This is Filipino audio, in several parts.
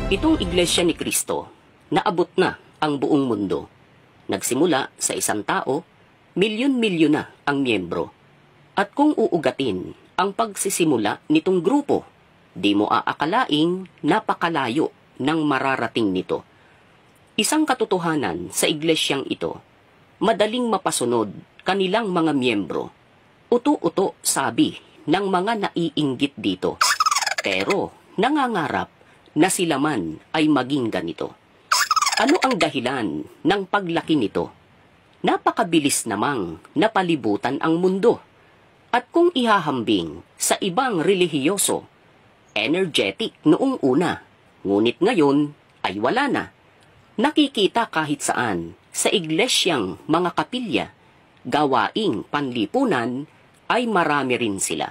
Itong Iglesia ni Cristo, naabot na ang buong mundo. Nagsimula sa isang tao, milyon-milyon na ang miyembro. At kung uugatin ang pagsisimula nitong grupo, di mo aakalaing napakalayo ng mararating nito. Isang katotohanan sa iglesyang ito, madaling mapasunod kanilang mga miyembro. Uto-uto sabi ng mga naiinggit dito. Pero nangangarap na sila man ay maging ganito. Ano ang dahilan ng paglaki nito? Napakabilis namang napalibutan ang mundo. At kung ihahambing sa ibang relihiyoso, energetic noong una, ngunit ngayon ay wala na. Nakikita kahit saan sa iglesyang mga kapilya, gawaing panlipunan ay marami rin sila.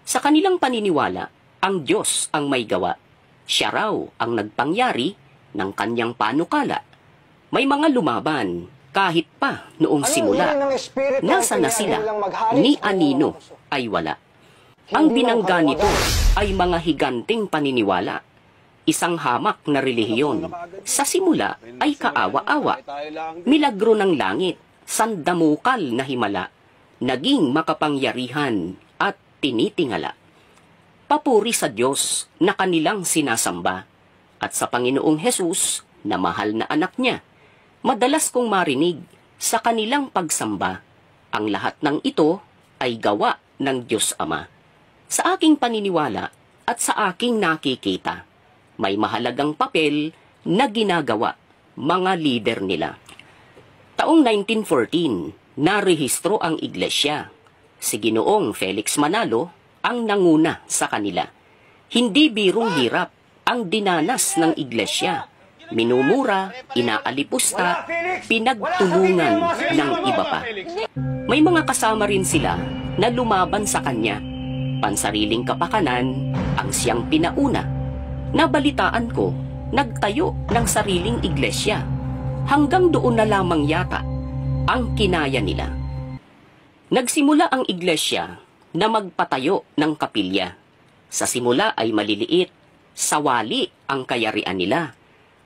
Sa kanilang paniniwala, ang Diyos ang may gawa. Siya raw ang nagpangyari ng kanyang panukala. May mga lumaban kahit pa noong simula. Nasa na sila, ni anino ay wala. Ang binangga nito ay mga higanting paniniwala. Isang hamak na relihiyon. Sa simula ay kaawa-awa. Milagro ng langit, sandamukal na himala, naging makapangyarihan at tinitingala. Papuri sa Diyos na kanilang sinasamba at sa Panginoong Hesus na mahal na anak niya. Madalas kong marinig sa kanilang pagsamba, ang lahat ng ito ay gawa ng Diyos Ama. Sa aking paniniwala at sa aking nakikita, may mahalagang papel na ginagawa mga lider nila. Taong 1914, narehistro ang iglesia. Si Ginoong Felix Manalo ang nanguna sa kanila. Hindi birong hirap ang dinanas ng iglesia. Minumura, inaalipusta, pinagtulungan ng iba pa. May mga kasama rin sila na lumaban sa kanya. Pansariling kapakanan ang siyang pinauna. Nabalitaan ko, nagtayo ng sariling iglesia. Hanggang doon na lamang yata ang kinaya nila. Nagsimula ang iglesia na magpatayo ng kapilya. Sa simula ay maliliit, sawali ang kayarian nila.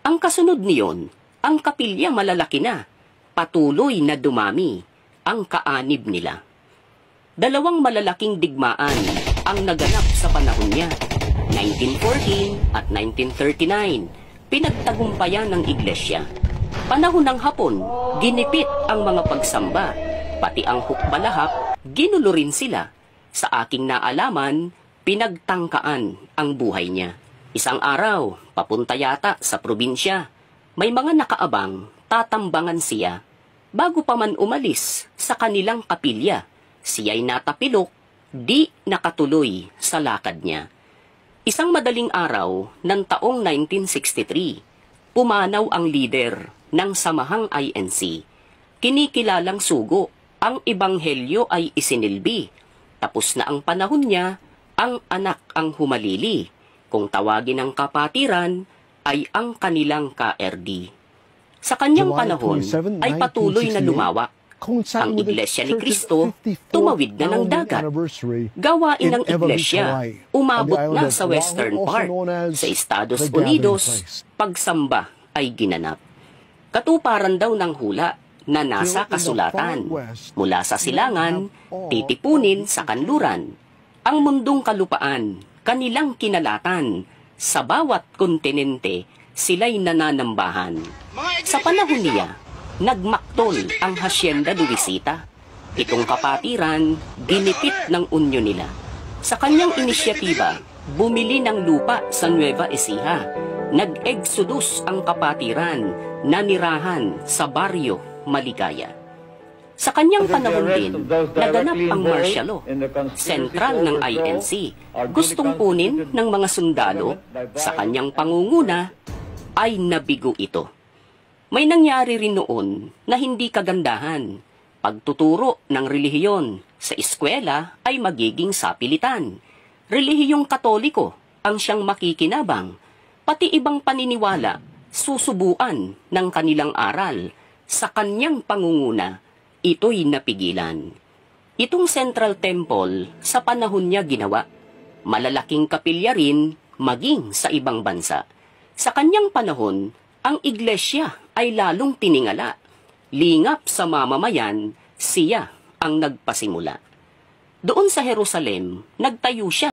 Ang kasunod niyon, ang kapilya malalaki na, patuloy na dumami ang kaanib nila. Dalawang malalaking digmaan ang naganap sa panahon niya. 1914 at 1939, pinagtagumpayan ng iglesia. Panahon ng Hapon, ginipit ang mga pagsamba, pati ang hukbalahap, ginulo rin sila. Sa aking naalaman, pinagtangkaan ang buhay niya. Isang araw, papunta yata sa probinsya. May mga nakaabang, tatambangan siya. Bago pa man umalis sa kanilang kapilya, siya'y natapilok, di nakatuloy sa lakad niya. Isang madaling araw ng taong 1963, pumanaw ang lider ng samahang INC. Kinikilalang sugo, ang ebanghelyo ay isinilbi. Tapos na ang panahon niya, ang anak ang humalili. Kung tawagin ng kapatiran, ay ang kanilang KRD. Sa kanyang panahon, ay patuloy na lumawak. Ang Iglesia ni Cristo, tumawid na ng dagat. Gawain ng Iglesia, umabot na sa western part. Sa Estados Unidos, pagsamba ay ginanap. Katuparan daw ng hula na nasa kasulatan. Mula sa silangan, titipunin sa kanluran. Ang mundong kalupaan, kanilang kinalatan. Sa bawat kontinente, sila'y nananambahan. Sa panahon niya, nagmaktol ang Hacienda Luisita. Itong kapatiran, ginipit ng unyo nila. Sa kanyang inisyatiba, bumili ng lupa sa Nueva Ecija. Nag-exodus ang kapatiran, nanirahan sa baryo Maligaya. Sa kanyang panahon din, naganap ang martial law, sentral ng INC. Gustong kunin ng mga sundalo, sa kanyang pangunguna, ay nabigo ito. May nangyari rin noon na hindi kagandahan. Pagtuturo ng relihiyon sa eskwela ay magiging sapilitan. Relihiyong Katoliko ang siyang makikinabang, pati ibang paniniwala, susubuan ng kanilang aral. Sa kanyang pangunguna, ito'y napigilan. Itong Central Temple, sa panahon niya ginawa, malalaking kapilya rin maging sa ibang bansa. Sa kanyang panahon, ang iglesia ay lalong tiningala. Lingap sa mamamayan, siya ang nagpasimula. Doon sa Jerusalem, nagtayo siya